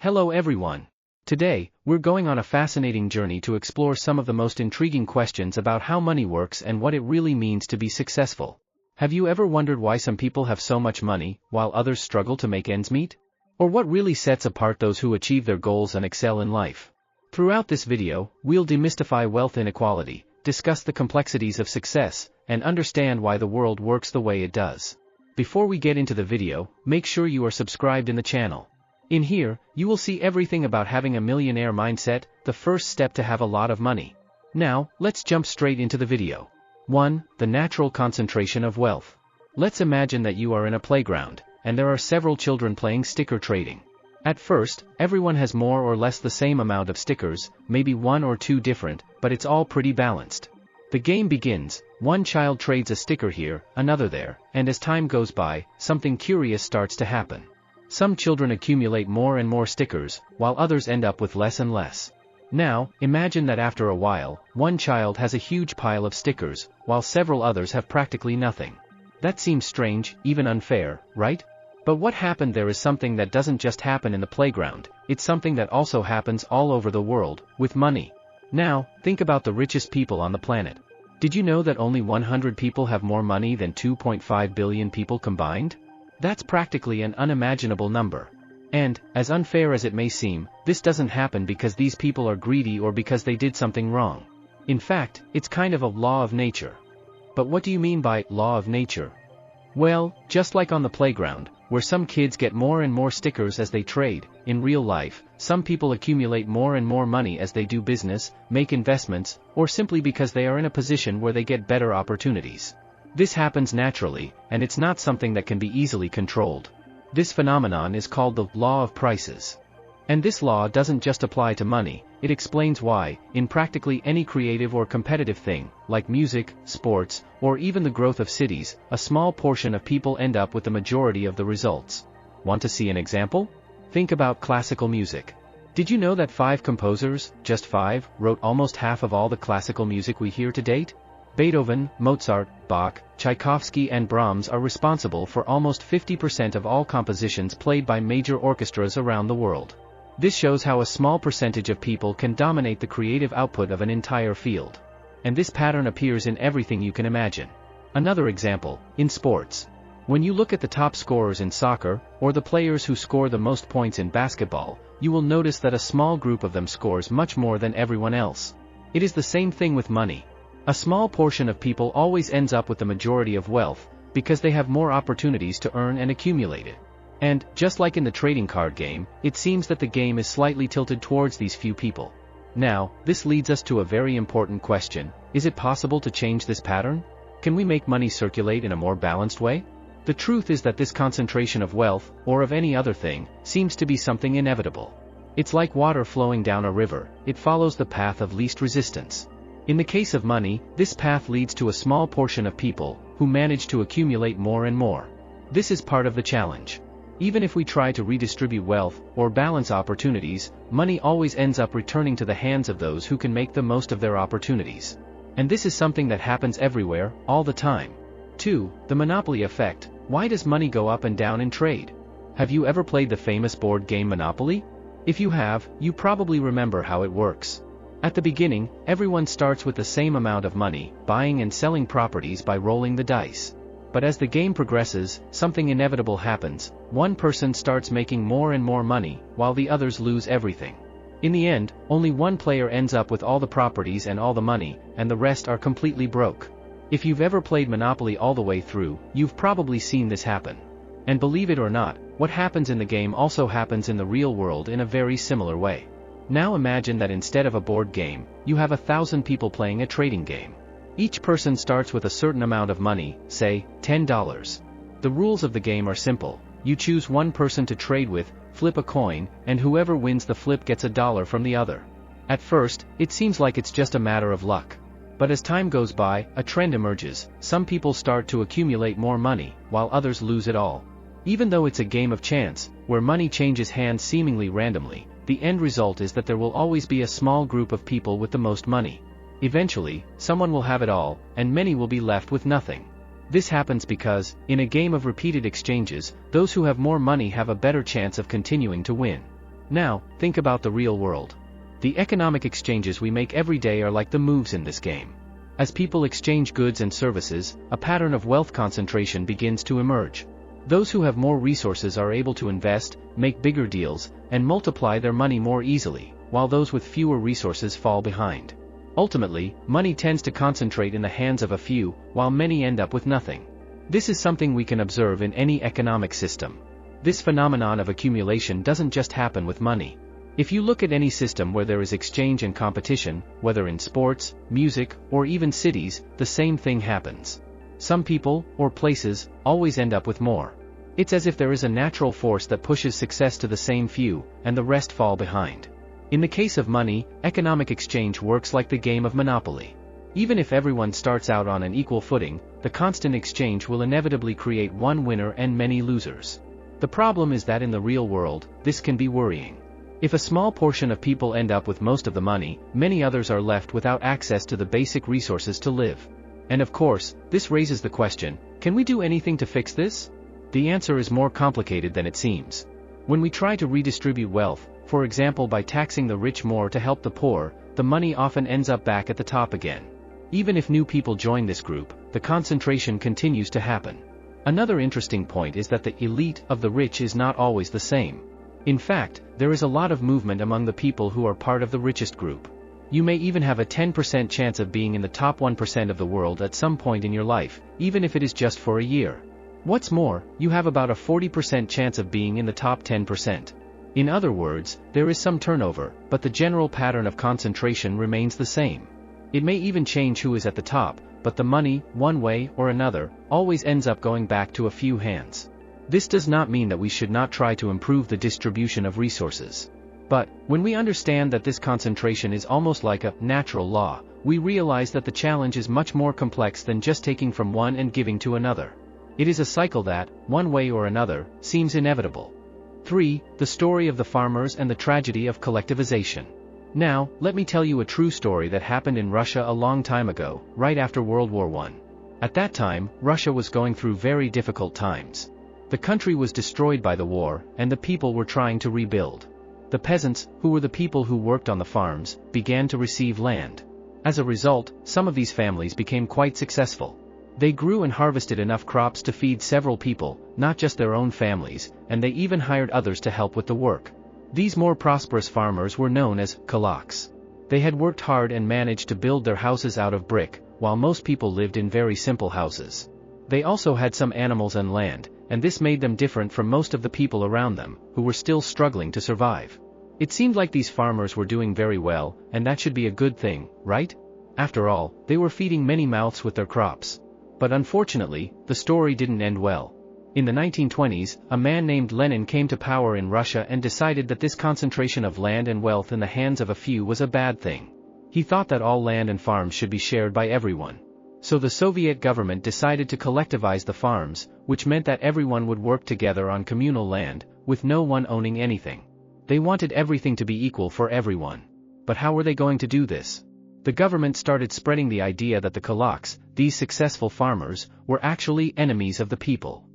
Hello everyone. Today, we're going on a fascinating journey to explore some of the most intriguing questions about how money works and what it really means to be successful. Have you ever wondered why some people have so much money, while others struggle to make ends meet? Or what really sets apart those who achieve their goals and excel in life? Throughout this video, we'll demystify wealth inequality, discuss the complexities of success, and understand why the world works the way it does. Before we get into the video, make sure you are subscribed in the channel. In here, you will see everything about having a millionaire mindset, the first step to have a lot of money. Now, let's jump straight into the video. 1. The natural concentration of wealth. Let's imagine that you are in a playground, and there are several children playing sticker trading. At first, everyone has more or less the same amount of stickers, maybe one or two different, but it's all pretty balanced. The game begins, one child trades a sticker here, another there, and as time goes by, something curious starts to happen. Some children accumulate more and more stickers, while others end up with less and less. Now, imagine that after a while, one child has a huge pile of stickers, while several others have practically nothing. That seems strange, even unfair, right? But what happened there is something that doesn't just happen in the playground, it's something that also happens all over the world, with money. Now, think about the richest people on the planet. Did you know that only 100 people have more money than 2.5 billion people combined? That's practically an unimaginable number. And, as unfair as it may seem, this doesn't happen because these people are greedy or because they did something wrong. In fact, it's kind of a law of nature. But what do you mean by law of nature? Well, just like on the playground, where some kids get more and more stickers as they trade, in real life, some people accumulate more and more money as they do business, make investments, or simply because they are in a position where they get better opportunities. This happens naturally, and it's not something that can be easily controlled. This phenomenon is called the law of prices. And this law doesn't just apply to money, it explains why, in practically any creative or competitive thing, like music, sports, or even the growth of cities, a small portion of people end up with the majority of the results. Want to see an example? Think about classical music. Did you know that 5 composers, just 5, wrote almost half of all the classical music we hear to date? Beethoven, Mozart, Bach, Tchaikovsky and Brahms are responsible for almost 50% of all compositions played by major orchestras around the world. This shows how a small percentage of people can dominate the creative output of an entire field. And this pattern appears in everything you can imagine. Another example, in sports. When you look at the top scorers in soccer, or the players who score the most points in basketball, you will notice that a small group of them scores much more than everyone else. It is the same thing with money. A small portion of people always ends up with the majority of wealth, because they have more opportunities to earn and accumulate it. And, just like in the trading card game, it seems that the game is slightly tilted towards these few people. Now, this leads us to a very important question: is it possible to change this pattern? Can we make money circulate in a more balanced way? The truth is that this concentration of wealth, or of any other thing, seems to be something inevitable. It's like water flowing down a river, it follows the path of least resistance. In the case of money, this path leads to a small portion of people, who manage to accumulate more and more. This is part of the challenge. Even if we try to redistribute wealth, or balance opportunities, money always ends up returning to the hands of those who can make the most of their opportunities. And this is something that happens everywhere, all the time. 2. The monopoly effect. Why does money go up and down in trade? Have you ever played the famous board game Monopoly? If you have, you probably remember how it works. At the beginning, everyone starts with the same amount of money, buying and selling properties by rolling the dice. But as the game progresses, something inevitable happens. One person starts making more and more money, while the others lose everything. In the end, only one player ends up with all the properties and all the money, and the rest are completely broke. If you've ever played Monopoly all the way through, you've probably seen this happen. And believe it or not, what happens in the game also happens in the real world in a very similar way. Now imagine that instead of a board game, you have 1,000 people playing a trading game. Each person starts with a certain amount of money, say, $10. The rules of the game are simple. You choose one person to trade with, flip a coin, and whoever wins the flip gets $1 from the other. At first, it seems like it's just a matter of luck. But as time goes by, a trend emerges. Some people start to accumulate more money, while others lose it all. Even though it's a game of chance, where money changes hands seemingly randomly, the end result is that there will always be a small group of people with the most money. Eventually, someone will have it all, and many will be left with nothing. This happens because, in a game of repeated exchanges, those who have more money have a better chance of continuing to win. Now, think about the real world. The economic exchanges we make every day are like the moves in this game. As people exchange goods and services, a pattern of wealth concentration begins to emerge. Those who have more resources are able to invest, make bigger deals, and multiply their money more easily, while those with fewer resources fall behind. Ultimately, money tends to concentrate in the hands of a few, while many end up with nothing. This is something we can observe in any economic system. This phenomenon of accumulation doesn't just happen with money. If you look at any system where there is exchange and competition, whether in sports, music, or even cities, the same thing happens. Some people, or places, always end up with more. It's as if there is a natural force that pushes success to the same few, and the rest fall behind. In the case of money, economic exchange works like the game of Monopoly. Even if everyone starts out on an equal footing, the constant exchange will inevitably create one winner and many losers. The problem is that in the real world, this can be worrying. If a small portion of people end up with most of the money, many others are left without access to the basic resources to live. And of course, this raises the question, can we do anything to fix this? The answer is more complicated than it seems. When we try to redistribute wealth, for example by taxing the rich more to help the poor, the money often ends up back at the top again. Even if new people join this group, the concentration continues to happen. Another interesting point is that the elite of the rich is not always the same. In fact, there is a lot of movement among the people who are part of the richest group. You may even have a 10% chance of being in the top 1% of the world at some point in your life, even if it is just for a year. What's more, you have about a 40% chance of being in the top 10%. In other words, there is some turnover, but the general pattern of concentration remains the same. It may even change who is at the top, but the money, one way or another, always ends up going back to a few hands. This does not mean that we should not try to improve the distribution of resources. But, when we understand that this concentration is almost like a natural law, we realize that the challenge is much more complex than just taking from one and giving to another. It is a cycle that, one way or another, seems inevitable. 3. The story of the farmers and the tragedy of collectivization. Now, let me tell you a true story that happened in Russia a long time ago, right after World War I. At that time, Russia was going through very difficult times. The country was destroyed by the war, and the people were trying to rebuild. The peasants, who were the people who worked on the farms, began to receive land. As a result, some of these families became quite successful. They grew and harvested enough crops to feed several people, not just their own families, and they even hired others to help with the work. These more prosperous farmers were known as kulaks. They had worked hard and managed to build their houses out of brick, while most people lived in very simple houses. They also had some animals and land, and this made them different from most of the people around them, who were still struggling to survive. It seemed like these farmers were doing very well, and that should be a good thing, right? After all, they were feeding many mouths with their crops. But unfortunately, the story didn't end well. In the 1920s, a man named Lenin came to power in Russia and decided that this concentration of land and wealth in the hands of a few was a bad thing. He thought that all land and farms should be shared by everyone. So the Soviet government decided to collectivize the farms, which meant that everyone would work together on communal land, with no one owning anything. They wanted everything to be equal for everyone. But how were they going to do this? The government started spreading the idea that the kulaks, these successful farmers, were actually enemies of the people.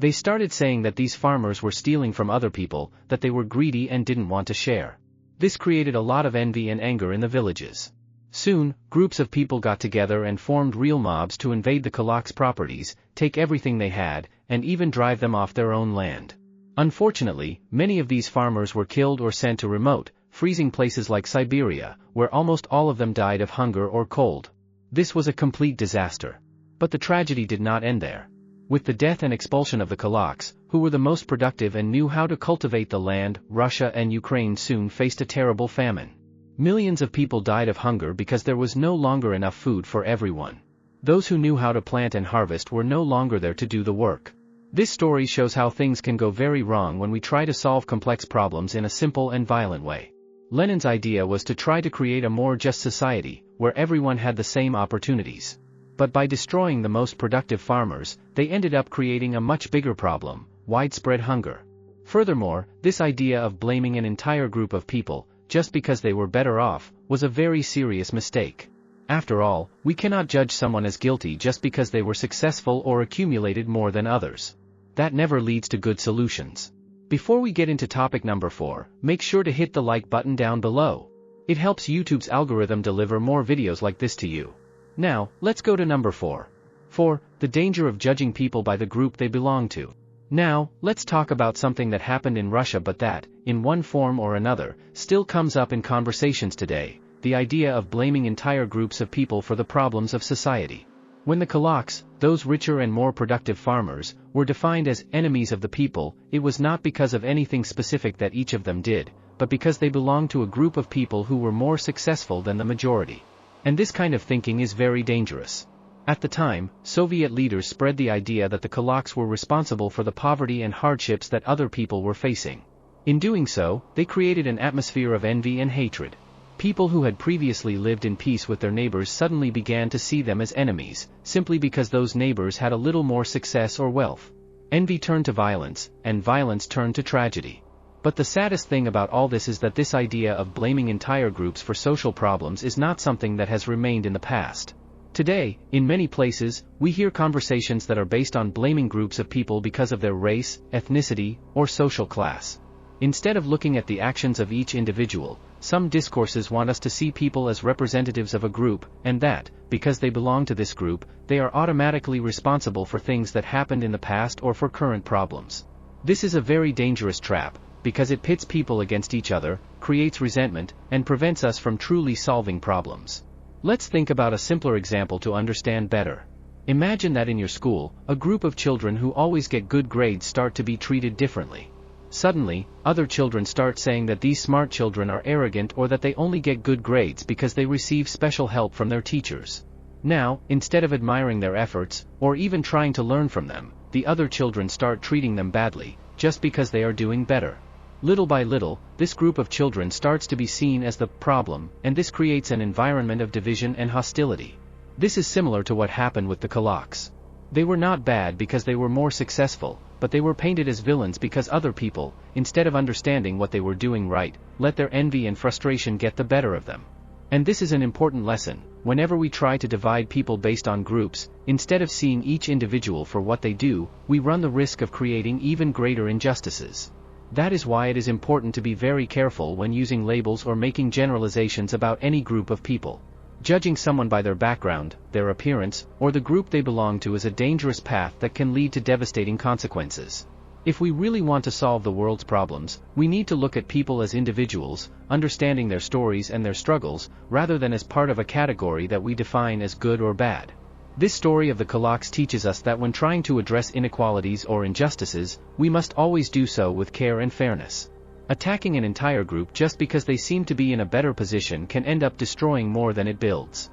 They started saying that these farmers were stealing from other people, that they were greedy and didn't want to share. This created a lot of envy and anger in the villages. Soon, groups of people got together and formed real mobs to invade the kulaks' properties, take everything they had, and even drive them off their own land. Unfortunately, many of these farmers were killed or sent to remote, freezing places like Siberia, where almost all of them died of hunger or cold. This was a complete disaster. But the tragedy did not end there. With the death and expulsion of the kulaks, who were the most productive and knew how to cultivate the land, Russia and Ukraine soon faced a terrible famine. Millions of people died of hunger because there was no longer enough food for everyone. Those who knew how to plant and harvest were no longer there to do the work. This story shows how things can go very wrong when we try to solve complex problems in a simple and violent way. Lenin's idea was to try to create a more just society, where everyone had the same opportunities. But by destroying the most productive farmers, they ended up creating a much bigger problem: widespread hunger. Furthermore, this idea of blaming an entire group of people, just because they were better off, was a very serious mistake. After all, we cannot judge someone as guilty just because they were successful or accumulated more than others. That never leads to good solutions. Before we get into topic number 4, make sure to hit the like button down below. It helps YouTube's algorithm deliver more videos like this to you. Now, let's go to number 4. 4. The danger of judging people by the group they belong to. Now, let's talk about something that happened in Russia but that, in one form or another, still comes up in conversations today: the idea of blaming entire groups of people for the problems of society. When the Kulaks, those richer and more productive farmers, were defined as enemies of the people, it was not because of anything specific that each of them did, but because they belonged to a group of people who were more successful than the majority. And this kind of thinking is very dangerous. At the time, Soviet leaders spread the idea that the Kulaks were responsible for the poverty and hardships that other people were facing. In doing so, they created an atmosphere of envy and hatred. People who had previously lived in peace with their neighbors suddenly began to see them as enemies, simply because those neighbors had a little more success or wealth. Envy turned to violence, and violence turned to tragedy. But the saddest thing about all this is that this idea of blaming entire groups for social problems is not something that has remained in the past. Today, in many places, we hear conversations that are based on blaming groups of people because of their race, ethnicity, or social class. Instead of looking at the actions of each individual, some discourses want us to see people as representatives of a group, and that, because they belong to this group, they are automatically responsible for things that happened in the past or for current problems. This is a very dangerous trap, because it pits people against each other, creates resentment, and prevents us from truly solving problems. Let's think about a simpler example to understand better. Imagine that in your school, a group of children who always get good grades start to be treated differently. Suddenly, other children start saying that these smart children are arrogant or that they only get good grades because they receive special help from their teachers. Now, instead of admiring their efforts, or even trying to learn from them, the other children start treating them badly, just because they are doing better. Little by little, this group of children starts to be seen as the problem, and this creates an environment of division and hostility. This is similar to what happened with the Kulaks. They were not bad because they were more successful, but they were painted as villains because other people, instead of understanding what they were doing right, let their envy and frustration get the better of them. And this is an important lesson: whenever we try to divide people based on groups, instead of seeing each individual for what they do, we run the risk of creating even greater injustices. That is why it is important to be very careful when using labels or making generalizations about any group of people. Judging someone by their background, their appearance, or the group they belong to is a dangerous path that can lead to devastating consequences. If we really want to solve the world's problems, we need to look at people as individuals, understanding their stories and their struggles, rather than as part of a category that we define as good or bad. This story of the Kulaks teaches us that when trying to address inequalities or injustices, we must always do so with care and fairness. Attacking an entire group just because they seem to be in a better position can end up destroying more than it builds.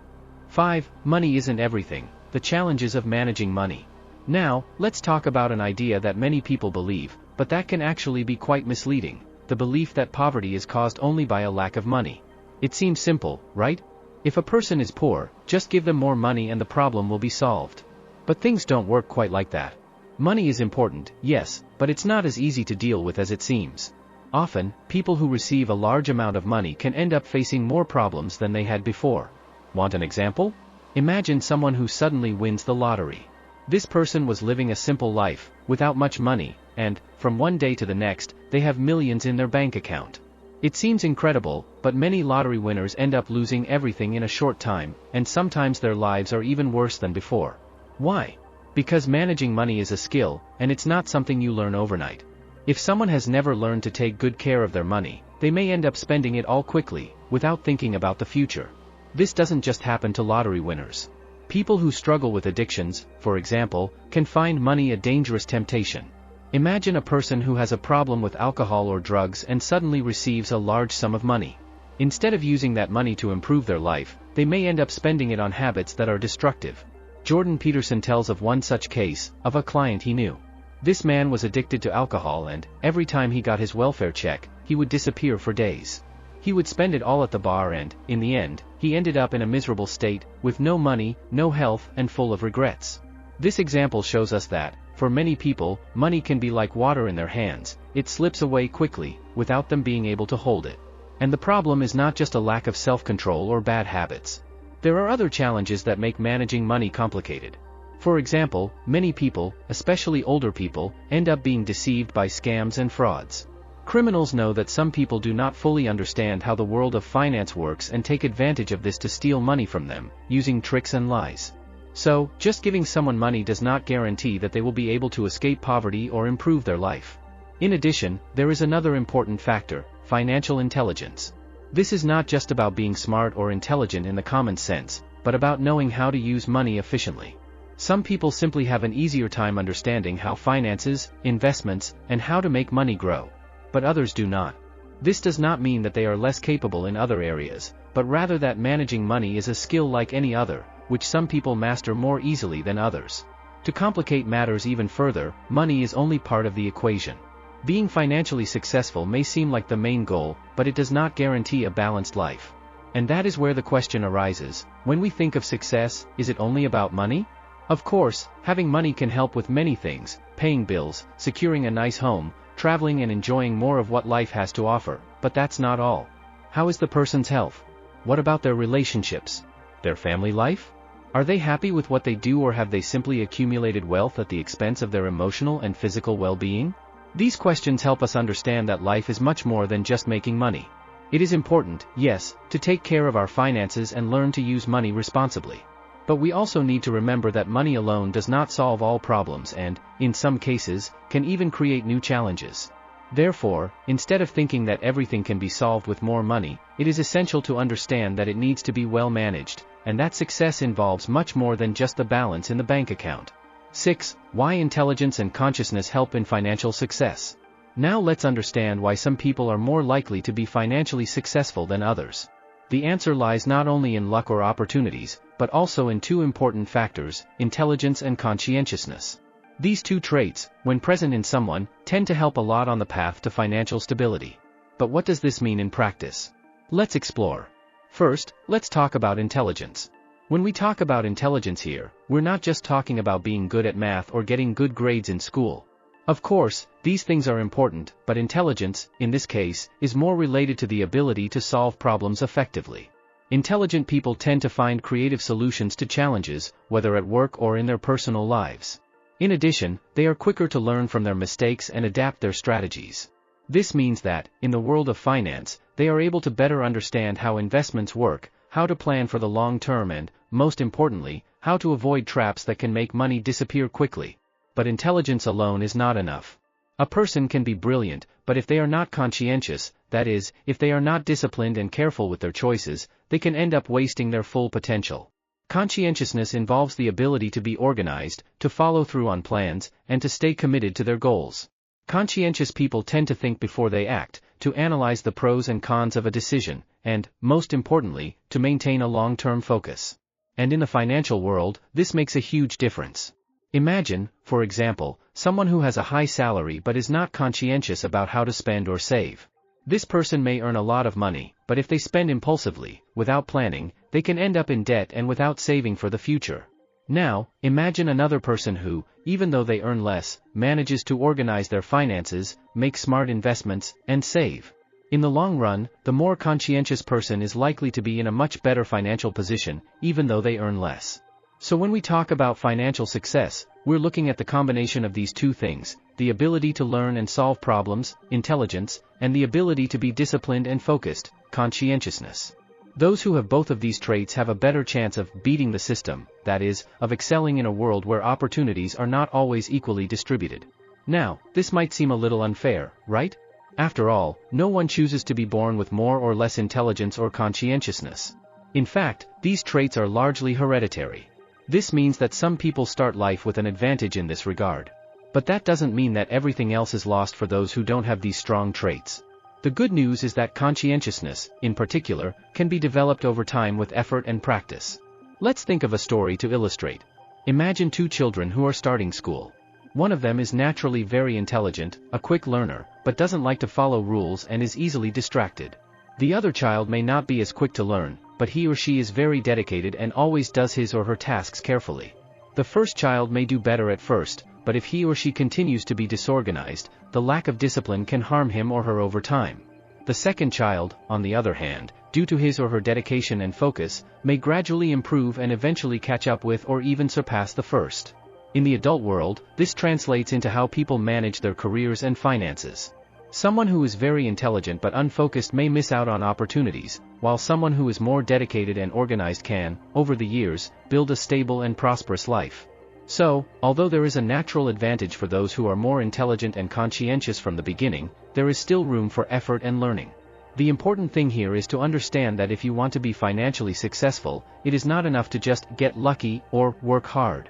5. Money isn't everything: the challenges of managing money. Now, let's talk about an idea that many people believe, but that can actually be quite misleading: the belief that poverty is caused only by a lack of money. It seems simple, right? If a person is poor, just give them more money and the problem will be solved. But things don't work quite like that. Money is important, yes, but it's not as easy to deal with as it seems. Often, people who receive a large amount of money can end up facing more problems than they had before. Want an example? Imagine someone who suddenly wins the lottery. This person was living a simple life, without much money, and, from one day to the next, they have millions in their bank account. It seems incredible, but many lottery winners end up losing everything in a short time, and sometimes their lives are even worse than before. Why? Because managing money is a skill, and it's not something you learn overnight. If someone has never learned to take good care of their money, they may end up spending it all quickly, without thinking about the future. This doesn't just happen to lottery winners. People who struggle with addictions, for example, can find money a dangerous temptation. Imagine a person who has a problem with alcohol or drugs and suddenly receives a large sum of money. Instead of using that money to improve their life, they may end up spending it on habits that are destructive. Jordan Peterson tells of one such case, of a client he knew. This man was addicted to alcohol and, every time he got his welfare check, he would disappear for days. He would spend it all at the bar and, in the end, he ended up in a miserable state, with no money, no health, and full of regrets. This example shows us that, for many people, money can be like water in their hands: it slips away quickly, without them being able to hold it. And the problem is not just a lack of self-control or bad habits. There are other challenges that make managing money complicated. For example, many people, especially older people, end up being deceived by scams and frauds. Criminals know that some people do not fully understand how the world of finance works and take advantage of this to steal money from them, using tricks and lies. So, just giving someone money does not guarantee that they will be able to escape poverty or improve their life. In addition, there is another important factor: financial intelligence. This is not just about being smart or intelligent in the common sense, but about knowing how to use money efficiently. Some people simply have an easier time understanding how finances, investments, and how to make money grow. But others do not. This does not mean that they are less capable in other areas, but rather that managing money is a skill like any other, which some people master more easily than others. To complicate matters even further, money is only part of the equation. Being financially successful may seem like the main goal, but it does not guarantee a balanced life. And that is where the question arises: when we think of success, is it only about money? Of course, having money can help with many things: paying bills, securing a nice home, traveling and enjoying more of what life has to offer, but that's not all. How is the person's health? What about their relationships? Their family life? Are they happy with what they do, or have they simply accumulated wealth at the expense of their emotional and physical well-being? These questions help us understand that life is much more than just making money. It is important, yes, to take care of our finances and learn to use money responsibly. But we also need to remember that money alone does not solve all problems and, in some cases, can even create new challenges. Therefore, instead of thinking that everything can be solved with more money, it is essential to understand that it needs to be well managed, and that success involves much more than just the balance in the bank account. 6. Why intelligence and consciousness help in financial success. Now let's understand why some people are more likely to be financially successful than others. The answer lies not only in luck or opportunities, but also in two important factors: intelligence and conscientiousness. These two traits, when present in someone, tend to help a lot on the path to financial stability. But what does this mean in practice? Let's explore. First, let's talk about intelligence. When we talk about intelligence here, we're not just talking about being good at math or getting good grades in school. Of course, these things are important, but intelligence, in this case, is more related to the ability to solve problems effectively. Intelligent people tend to find creative solutions to challenges, whether at work or in their personal lives. In addition, they are quicker to learn from their mistakes and adapt their strategies. This means that, in the world of finance, they are able to better understand how investments work, how to plan for the long term, and, most importantly, how to avoid traps that can make money disappear quickly. But intelligence alone is not enough. A person can be brilliant, but if they are not conscientious, that is, if they are not disciplined and careful with their choices, they can end up wasting their full potential. Conscientiousness involves the ability to be organized, to follow through on plans, and to stay committed to their goals. Conscientious people tend to think before they act, to analyze the pros and cons of a decision, and, most importantly, to maintain a long-term focus. And in the financial world, this makes a huge difference. Imagine, for example, someone who has a high salary but is not conscientious about how to spend or save. This person may earn a lot of money, but if they spend impulsively, without planning, they can end up in debt and without saving for the future. Now, imagine another person who, even though they earn less, manages to organize their finances, make smart investments, and save. In the long run, the more conscientious person is likely to be in a much better financial position, even though they earn less. So when we talk about financial success, we're looking at the combination of these two things: the ability to learn and solve problems, intelligence, and the ability to be disciplined and focused, conscientiousness. Those who have both of these traits have a better chance of beating the system, that is, of excelling in a world where opportunities are not always equally distributed. Now, this might seem a little unfair, right? After all, no one chooses to be born with more or less intelligence or conscientiousness. In fact, these traits are largely hereditary. This means that some people start life with an advantage in this regard. But that doesn't mean that everything else is lost for those who don't have these strong traits. The good news is that conscientiousness, in particular, can be developed over time with effort and practice. Let's think of a story to illustrate. Imagine two children who are starting school. One of them is naturally very intelligent, a quick learner, but doesn't like to follow rules and is easily distracted. The other child may not be as quick to learn, but he or she is very dedicated and always does his or her tasks carefully. The first child may do better at first, but if he or she continues to be disorganized, the lack of discipline can harm him or her over time. The second child, on the other hand, due to his or her dedication and focus, may gradually improve and eventually catch up with or even surpass the first. In the adult world, this translates into how people manage their careers and finances. Someone who is very intelligent but unfocused may miss out on opportunities, while someone who is more dedicated and organized can, over the years, build a stable and prosperous life. So, although there is a natural advantage for those who are more intelligent and conscientious from the beginning, there is still room for effort and learning. The important thing here is to understand that if you want to be financially successful, it is not enough to just get lucky or work hard.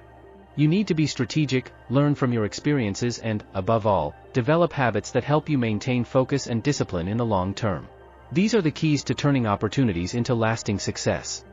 You need to be strategic, learn from your experiences and, above all, develop habits that help you maintain focus and discipline in the long term. These are the keys to turning opportunities into lasting success.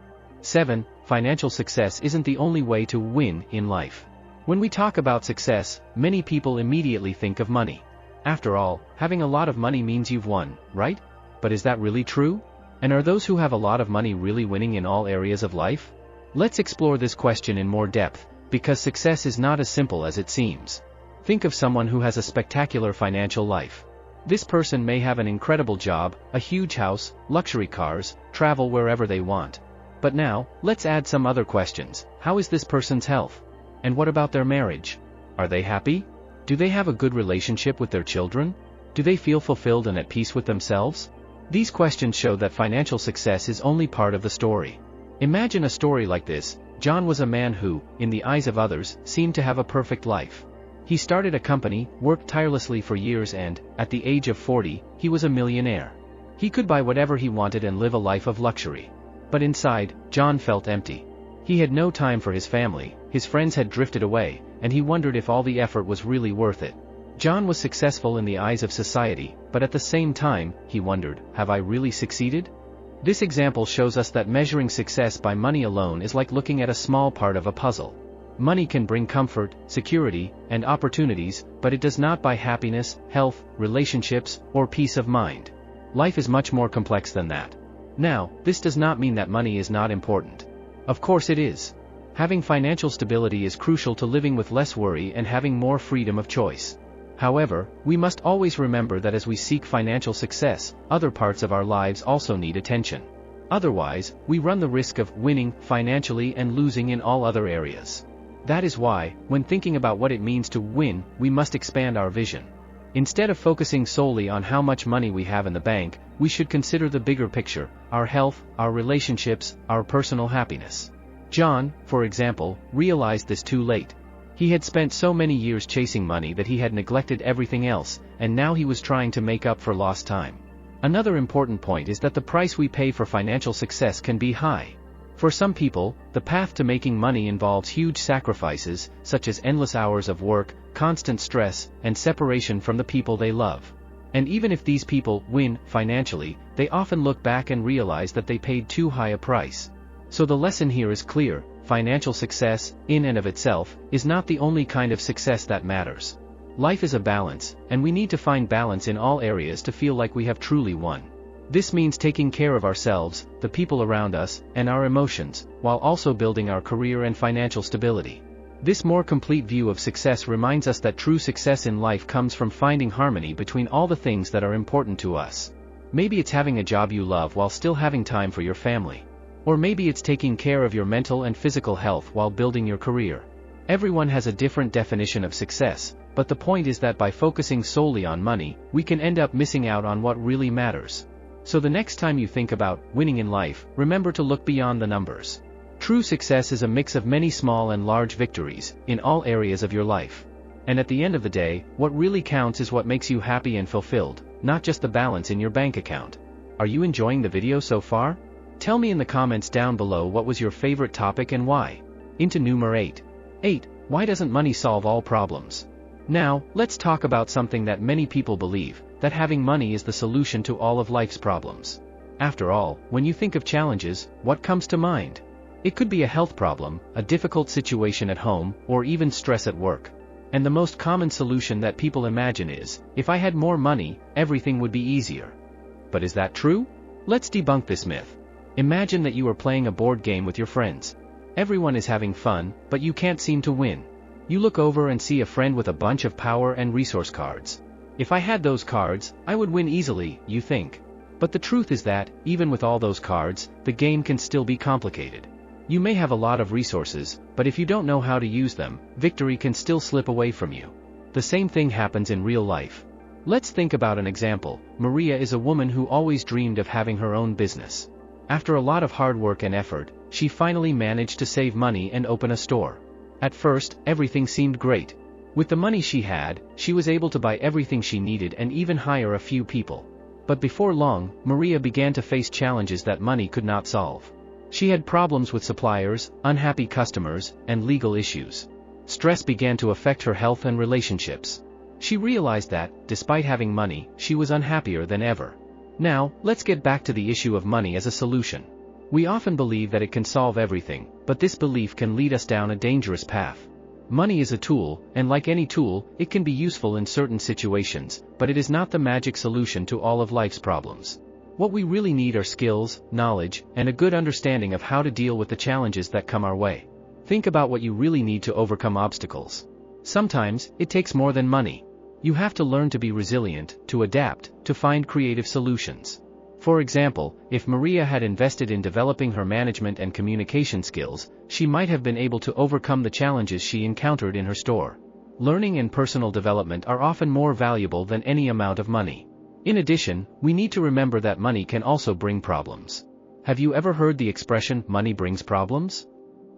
7. Financial success isn't the only way to win in life. When we talk about success, many people immediately think of money. After all, having a lot of money means you've won, right? But is that really true? And are those who have a lot of money really winning in all areas of life? Let's explore this question in more depth, because success is not as simple as it seems. Think of someone who has a spectacular financial life. This person may have an incredible job, a huge house, luxury cars, travel wherever they want. But now, let's add some other questions. How is this person's health? And what about their marriage? Are they happy? Do they have a good relationship with their children? Do they feel fulfilled and at peace with themselves? These questions show that financial success is only part of the story. Imagine a story like this. John was a man who, in the eyes of others, seemed to have a perfect life. He started a company, worked tirelessly for years and, at the age of 40, he was a millionaire. He could buy whatever he wanted and live a life of luxury. But inside, John felt empty. He had no time for his family, his friends had drifted away, and he wondered if all the effort was really worth it. John was successful in the eyes of society, but at the same time, he wondered, have I really succeeded? This example shows us that measuring success by money alone is like looking at a small part of a puzzle. Money can bring comfort, security, and opportunities, but it does not buy happiness, health, relationships, or peace of mind. Life is much more complex than that. Now, this does not mean that money is not important. Of course it is. Having financial stability is crucial to living with less worry and having more freedom of choice. However, we must always remember that as we seek financial success, other parts of our lives also need attention. Otherwise, we run the risk of winning financially and losing in all other areas. That is why, when thinking about what it means to win, we must expand our vision. Instead of focusing solely on how much money we have in the bank, we should consider the bigger picture, our health, our relationships, our personal happiness. John, for example, realized this too late. He had spent so many years chasing money that he had neglected everything else, and now he was trying to make up for lost time. Another important point is that the price we pay for financial success can be high. For some people, the path to making money involves huge sacrifices, such as endless hours of work, constant stress, and separation from the people they love. And even if these people win financially, they often look back and realize that they paid too high a price. So the lesson here is clear. Financial success, in and of itself, is not the only kind of success that matters. Life is a balance, and we need to find balance in all areas to feel like we have truly won. This means taking care of ourselves, the people around us, and our emotions, while also building our career and financial stability. This more complete view of success reminds us that true success in life comes from finding harmony between all the things that are important to us. Maybe it's having a job you love while still having time for your family. Or maybe it's taking care of your mental and physical health while building your career. Everyone has a different definition of success, but the point is that by focusing solely on money, we can end up missing out on what really matters. So the next time you think about winning in life, remember to look beyond the numbers. True success is a mix of many small and large victories, in all areas of your life. And at the end of the day, what really counts is what makes you happy and fulfilled, not just the balance in your bank account. Are you enjoying the video so far? Tell me in the comments down below what was your favorite topic and why. Into number 8. 8. Why doesn't money solve all problems? Now, let's talk about something that many people believe, that having money is the solution to all of life's problems. After all, when you think of challenges, what comes to mind? It could be a health problem, a difficult situation at home, or even stress at work. And the most common solution that people imagine is, if I had more money, everything would be easier. But is that true? Let's debunk this myth. Imagine that you are playing a board game with your friends. Everyone is having fun, but you can't seem to win. You look over and see a friend with a bunch of power and resource cards. If I had those cards, I would win easily, you think. But the truth is that, even with all those cards, the game can still be complicated. You may have a lot of resources, but if you don't know how to use them, victory can still slip away from you. The same thing happens in real life. Let's think about an example. Maria is a woman who always dreamed of having her own business. After a lot of hard work and effort, she finally managed to save money and open a store. At first, everything seemed great. With the money she had, she was able to buy everything she needed and even hire a few people. But before long, Maria began to face challenges that money could not solve. She had problems with suppliers, unhappy customers, and legal issues. Stress began to affect her health and relationships. She realized that, despite having money, she was unhappier than ever. Now, let's get back to the issue of money as a solution. We often believe that it can solve everything, but this belief can lead us down a dangerous path. Money is a tool, and like any tool, it can be useful in certain situations, but it is not the magic solution to all of life's problems. What we really need are skills, knowledge, and a good understanding of how to deal with the challenges that come our way. Think about what you really need to overcome obstacles. Sometimes, it takes more than money. You have to learn to be resilient, to adapt, to find creative solutions. For example, if Maria had invested in developing her management and communication skills, she might have been able to overcome the challenges she encountered in her store. Learning and personal development are often more valuable than any amount of money. In addition, we need to remember that money can also bring problems. Have you ever heard the expression, money brings problems?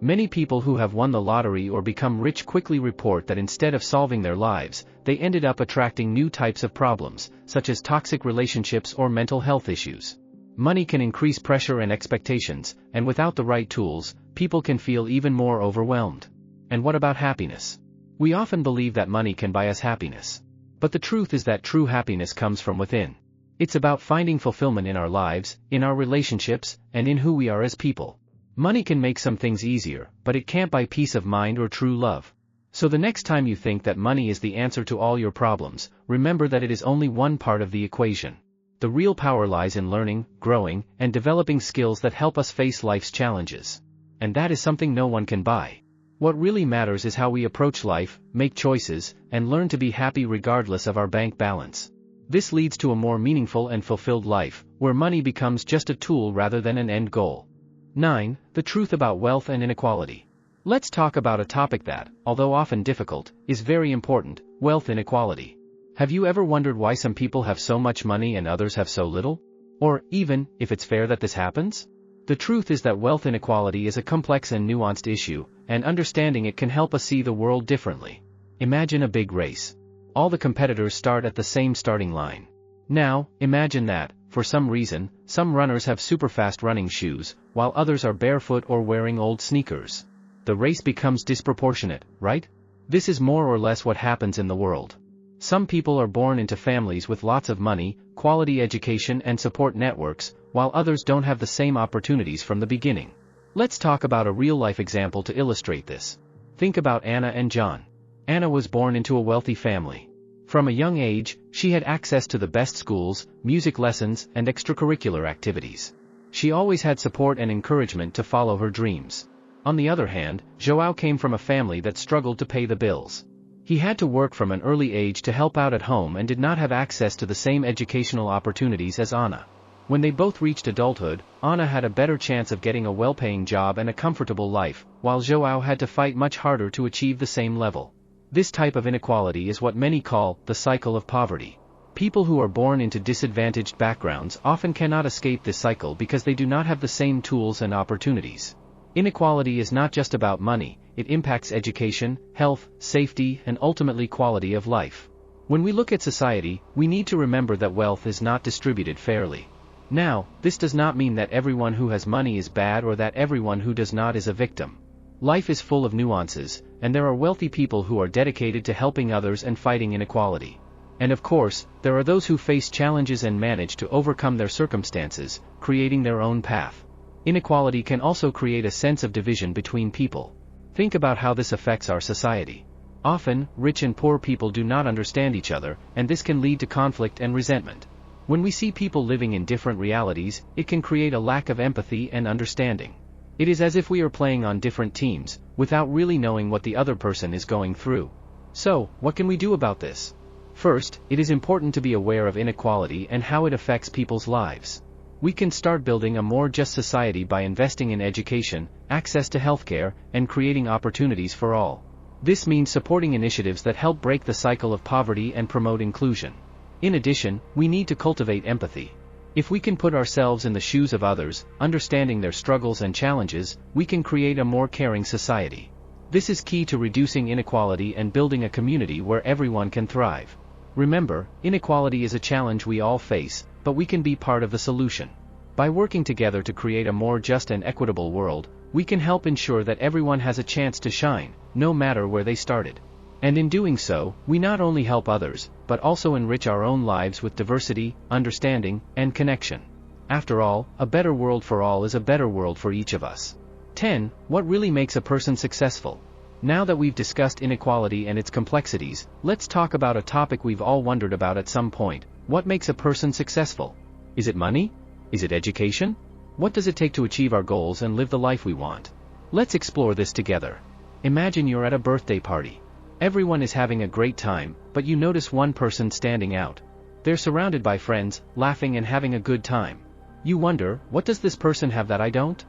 Many people who have won the lottery or become rich quickly report that instead of solving their lives, they ended up attracting new types of problems, such as toxic relationships or mental health issues. Money can increase pressure and expectations, and without the right tools, people can feel even more overwhelmed. And what about happiness? We often believe that money can buy us happiness. But the truth is that true happiness comes from within. It's about finding fulfillment in our lives, in our relationships, and in who we are as people. Money can make some things easier, but it can't buy peace of mind or true love. So the next time you think that money is the answer to all your problems, remember that it is only one part of the equation. The real power lies in learning, growing, and developing skills that help us face life's challenges. And that is something no one can buy. What really matters is how we approach life, make choices, and learn to be happy regardless of our bank balance. This leads to a more meaningful and fulfilled life, where money becomes just a tool rather than an end goal. 9. The truth about wealth and inequality. Let's talk about a topic that, although often difficult, is very important: wealth inequality. Have you ever wondered why some people have so much money and others have so little? Or, even, if it's fair that this happens? The truth is that wealth inequality is a complex and nuanced issue, and understanding it can help us see the world differently. Imagine a big race. All the competitors start at the same starting line. Now, imagine that, for some reason, some runners have super fast running shoes, while others are barefoot or wearing old sneakers. The race becomes disproportionate, right? This is more or less what happens in the world. Some people are born into families with lots of money, quality education and support networks, while others don't have the same opportunities from the beginning. Let's talk about a real-life example to illustrate this. Think about Anna and John. Anna was born into a wealthy family. From a young age, she had access to the best schools, music lessons, and extracurricular activities. She always had support and encouragement to follow her dreams. On the other hand, João came from a family that struggled to pay the bills. He had to work from an early age to help out at home and did not have access to the same educational opportunities as Anna. When they both reached adulthood, Anna had a better chance of getting a well-paying job and a comfortable life, while João had to fight much harder to achieve the same level. This type of inequality is what many call the cycle of poverty. People who are born into disadvantaged backgrounds often cannot escape this cycle because they do not have the same tools and opportunities. Inequality is not just about money, it impacts education, health, safety, and ultimately quality of life. When we look at society, we need to remember that wealth is not distributed fairly. Now, this does not mean that everyone who has money is bad or that everyone who does not is a victim. Life is full of nuances, and there are wealthy people who are dedicated to helping others and fighting inequality. And of course, there are those who face challenges and manage to overcome their circumstances, creating their own path. Inequality can also create a sense of division between people. Think about how this affects our society. Often, rich and poor people do not understand each other, and this can lead to conflict and resentment. When we see people living in different realities, it can create a lack of empathy and understanding. It is as if we are playing on different teams, without really knowing what the other person is going through. So, what can we do about this? First, it is important to be aware of inequality and how it affects people's lives. We can start building a more just society by investing in education, access to healthcare, and creating opportunities for all. This means supporting initiatives that help break the cycle of poverty and promote inclusion. In addition, we need to cultivate empathy. If we can put ourselves in the shoes of others, understanding their struggles and challenges, we can create a more caring society. This is key to reducing inequality and building a community where everyone can thrive. Remember, inequality is a challenge we all face, but we can be part of the solution. By working together to create a more just and equitable world, we can help ensure that everyone has a chance to shine, no matter where they started. And in doing so, we not only help others, but also enrich our own lives with diversity, understanding, and connection. After all, a better world for all is a better world for each of us. 10. What really makes a person successful? Now that we've discussed inequality and its complexities, let's talk about a topic we've all wondered about at some point. What makes a person successful? Is it money? Is it education? What does it take to achieve our goals and live the life we want? Let's explore this together. Imagine you're at a birthday party. Everyone is having a great time, but you notice one person standing out. They're surrounded by friends, laughing and having a good time. You wonder, what does this person have that I don't?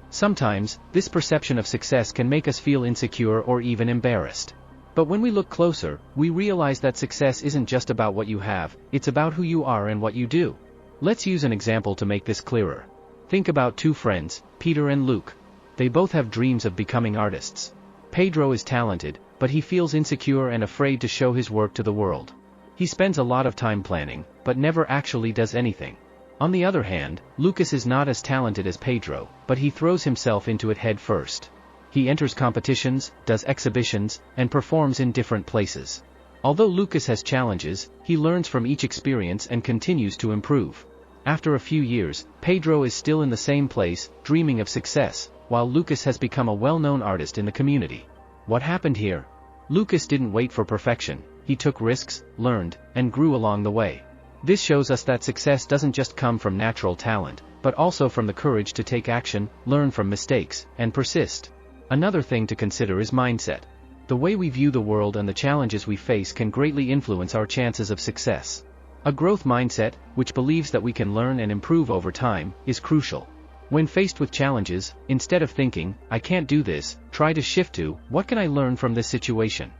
Sometimes, this perception of success can make us feel insecure or even embarrassed. But when we look closer, we realize that success isn't just about what you have, it's about who you are and what you do. Let's use an example to make this clearer. Think about two friends, Peter and Luke. They both have dreams of becoming artists. Pedro is talented, but he feels insecure and afraid to show his work to the world. He spends a lot of time planning, but never actually does anything. On the other hand, Lucas is not as talented as Pedro, but he throws himself into it head first. He enters competitions, does exhibitions, and performs in different places. Although Lucas has challenges, he learns from each experience and continues to improve. After a few years, Pedro is still in the same place, dreaming of success, while Lucas has become a well-known artist in the community. What happened here? Lucas didn't wait for perfection, he took risks, learned, and grew along the way. This shows us that success doesn't just come from natural talent, but also from the courage to take action, learn from mistakes, and persist. Another thing to consider is mindset. The way we view the world and the challenges we face can greatly influence our chances of success. A growth mindset, which believes that we can learn and improve over time, is crucial. When faced with challenges, instead of thinking, I can't do this, try to shift to, what can I learn from this situation?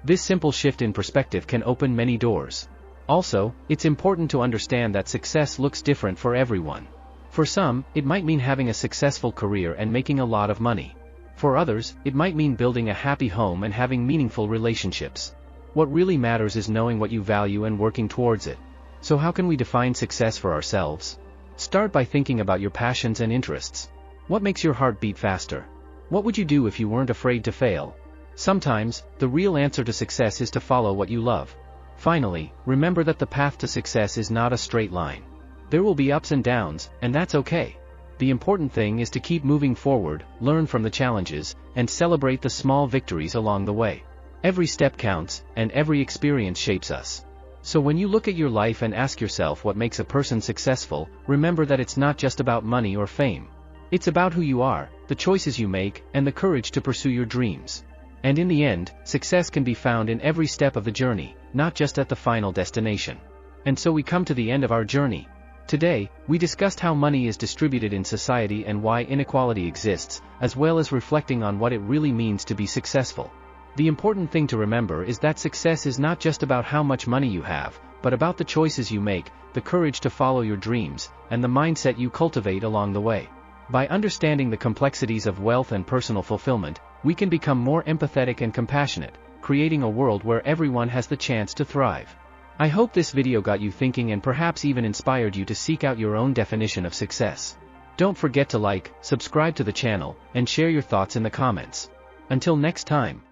This simple shift in perspective can open many doors. Also, it's important to understand that success looks different for everyone. For some, it might mean having a successful career and making a lot of money. For others, it might mean building a happy home and having meaningful relationships. What really matters is knowing what you value and working towards it. So how can we define success for ourselves? Start by thinking about your passions and interests. What makes your heart beat faster? What would you do if you weren't afraid to fail? Sometimes, the real answer to success is to follow what you love. Finally, remember that the path to success is not a straight line. There will be ups and downs, and that's okay. The important thing is to keep moving forward, learn from the challenges, and celebrate the small victories along the way. Every step counts, and every experience shapes us. So when you look at your life and ask yourself what makes a person successful, remember that it's not just about money or fame. It's about who you are, the choices you make, and the courage to pursue your dreams. And in the end, success can be found in every step of the journey, not just at the final destination. And so we come to the end of our journey. Today, we discussed how money is distributed in society and why inequality exists, as well as reflecting on what it really means to be successful. The important thing to remember is that success is not just about how much money you have, but about the choices you make, the courage to follow your dreams, and the mindset you cultivate along the way. By understanding the complexities of wealth and personal fulfillment, we can become more empathetic and compassionate, creating a world where everyone has the chance to thrive. I hope this video got you thinking and perhaps even inspired you to seek out your own definition of success. Don't forget to like, subscribe to the channel, and share your thoughts in the comments. Until next time.